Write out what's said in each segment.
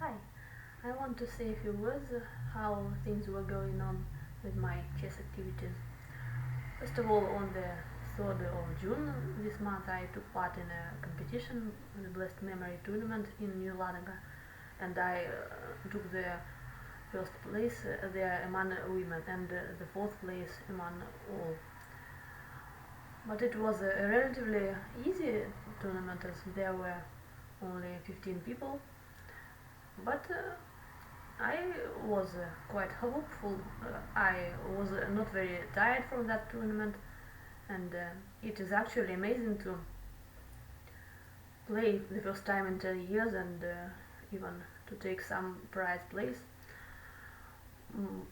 Hi, I want to say a few words how things were going on with my chess activities. First of all, on the 3rd of June this month, I took part in a competition, the Blessed Memory tournament in New Lanaga, and I took the first place there among women and the fourth place among all. But it was a relatively easy tournament as there were only 15 people. But I was quite hopeful. I was not very tired from that tournament, and it is actually amazing to play the first time in 10 years and even to take some prize place.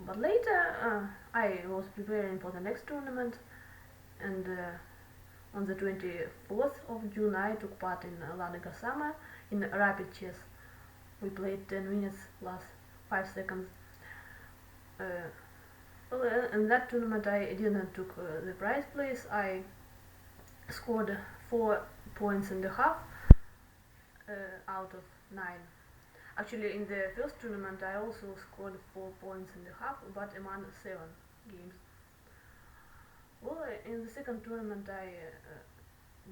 But later I was preparing for the next tournament, and on the 24th of June I took part in Lanaga Summer in rapid chess. We played 10 minutes plus 5 seconds. Uh, well, in that tournament I didn't took the prize place. I scored 4.5 points out of 9. Actually, in the first tournament I also scored 4.5 points, but among 7 games. Well, in the second tournament I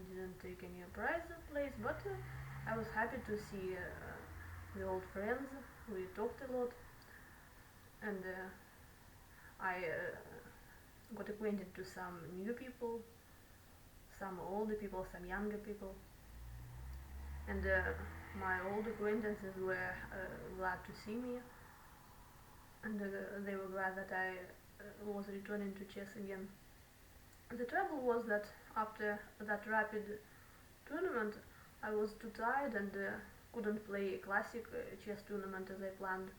didn't take any prize place, but I was happy to see the old friends. We talked a lot, and I got acquainted to some new people, some older people, some younger people, and my old acquaintances were glad to see me, and they were glad that I was returning to chess again. The trouble was that after that rapid tournament I was too tired and couldn't play a classic chess tournament as I planned.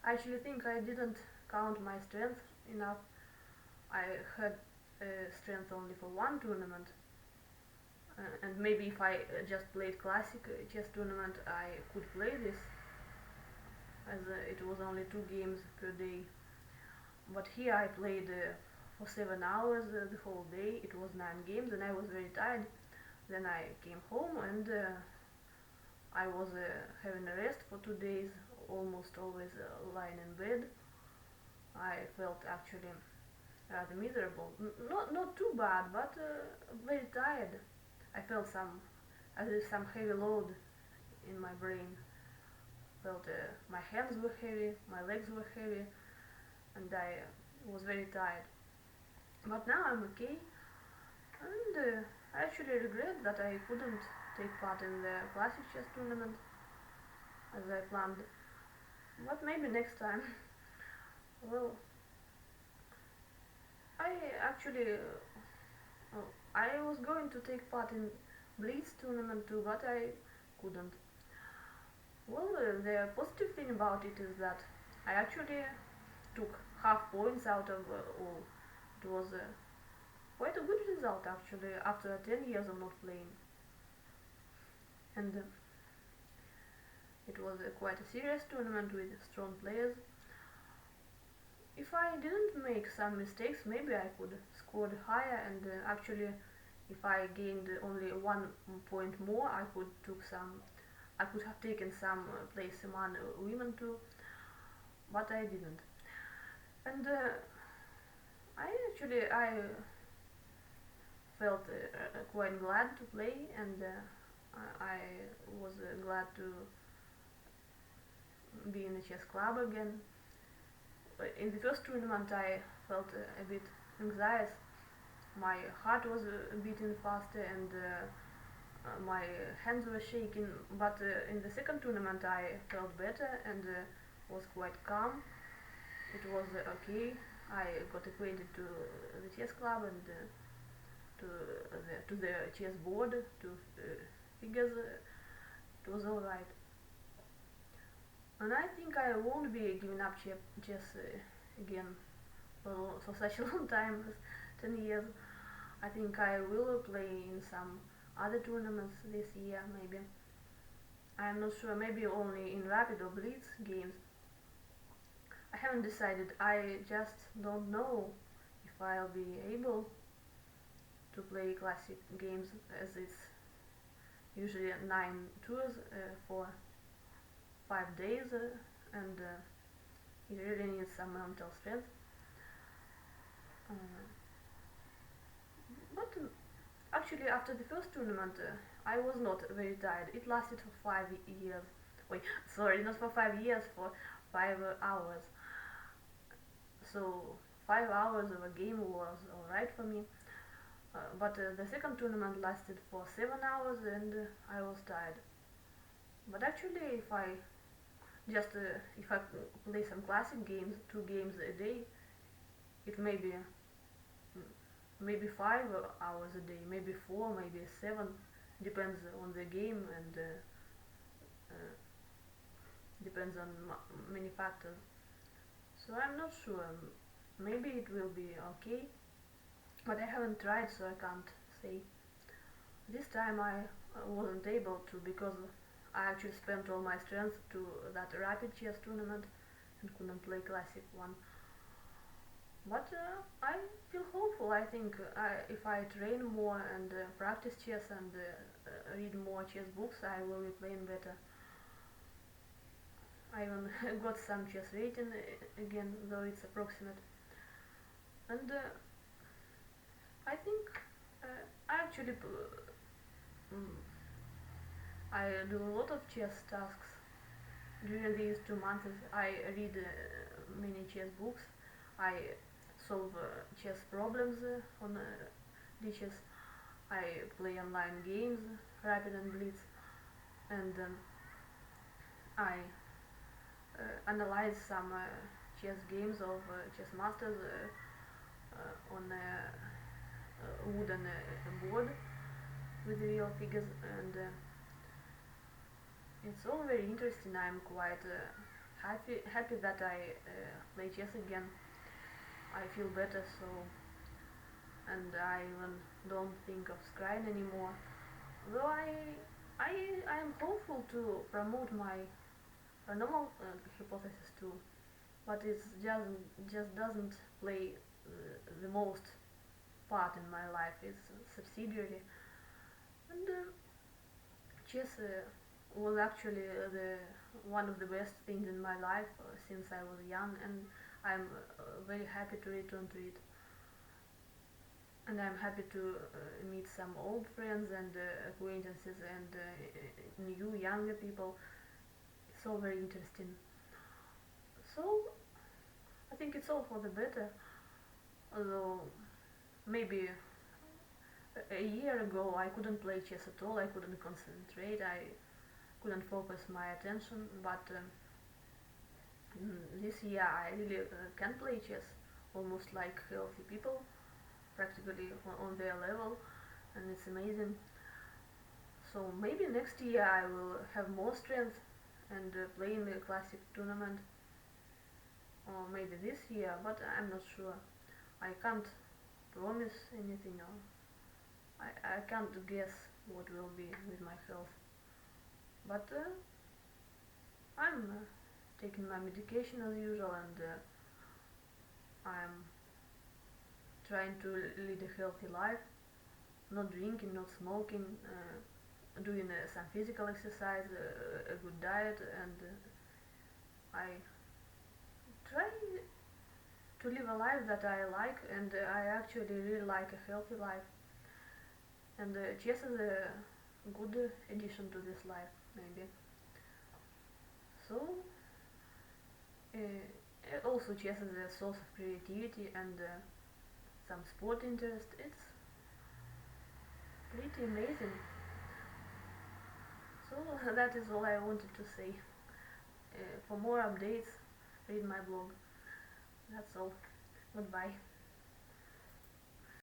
I actually think I didn't count my strength enough. I had strength only for one tournament, and maybe if I just played classic chess tournament I could play this, as it was only 2 games per day. But here I played for 7 hours the whole day. It was 9 games and I was very tired. Then I came home and I was having a rest for 2 days, almost always lying in bed. I felt actually rather miserable. Not too bad, but very tired. I felt as if some heavy load in my brain. Felt my hands were heavy, my legs were heavy, and I was very tired. But now I'm okay, and I actually regret that I couldn't take part in the classic chess tournament as I planned. But maybe next time. Well, I actually I was going to take part in Blitz tournament too, but I couldn't. Well, the positive thing about it is that I actually took half points out of all. It was quite a good result actually after 10 years of not playing, and it was quite a serious tournament with strong players. If I didn't make some mistakes, maybe I could score higher, and actually if I gained only 1 point more I could have taken some place among women too, but I didn't. And I felt quite glad to play, and I was glad to be in the chess club again. In the first tournament I felt a bit anxious. My heart was beating faster, and my hands were shaking, but in the second tournament I felt better and was quite calm. It was okay. I got acquainted to the chess club and to the chess board, to figures. It was alright. And I think I won't be giving up chess again for such a long time, 10 years. I think I will play in some other tournaments this year, maybe. I'm not sure, maybe only in Rapid or Blitz games. I haven't decided. I just don't know if I'll be able to play classic games, as it's usually 9 tours for 5 days, and it really needs some mental strength. Uh, but actually, after the first tournament, I was not very tired. It lasted for 5 years. Wait, sorry, not for 5 years, for 5 hours. So 5 hours of a game was alright for me. But the second tournament lasted for 7 hours, and I was tired. But actually, if I play some classic games, 2 games a day, it may be maybe 5 hours a day, maybe 4, maybe 7, depends on the game, and uh, depends on many factors. So I'm not sure. Maybe it will be okay, but I haven't tried, so I can't say. This time I wasn't able to, because I actually spent all my strength to that rapid chess tournament and couldn't play classic one. But I feel hopeful. I think if I train more and practice chess and read more chess books, I will be playing better. I even got some chess rating again, though it's approximate. And I think I actually mm, I do a lot of chess tasks during these 2 months. I read many chess books. I solve chess problems on ditches. I play online games, Rapid and Blitz, and I analyze some chess games of chess masters on a wooden board with real figures, and it's all very interesting. I'm quite happy that I play chess again. I feel better, so, and I even don't think of scrying anymore. Though I am hopeful to promote my normal hypothesis too, but it's just doesn't play the most part in my life. It's subsidiary, and chess was actually the one of the best things in my life since I was young, and I'm very happy to return to it. And I'm happy to meet some old friends and acquaintances and new younger people. It's all very interesting. So I think it's all for the better. Although maybe a year ago I couldn't play chess at all. I couldn't concentrate. I couldn't focus my attention. But this year I really can play chess, almost like healthy people, practically on their level, and it's amazing. So maybe next year I will have more strength and play in the classic tournament, or maybe this year, but I'm not sure. I can't promise anything, or I can't guess what will be with my health. But I'm taking my medication as usual, and I'm trying to lead a healthy life, not drinking, not smoking, doing some physical exercise, a good diet, and I try to live a life that I like, and I actually really like a healthy life. And chess is a good addition to this life, maybe. So, also chess is a source of creativity and some sport interest. It's pretty amazing. So that is all I wanted to say. For more updates, read my blog. That's all. Goodbye.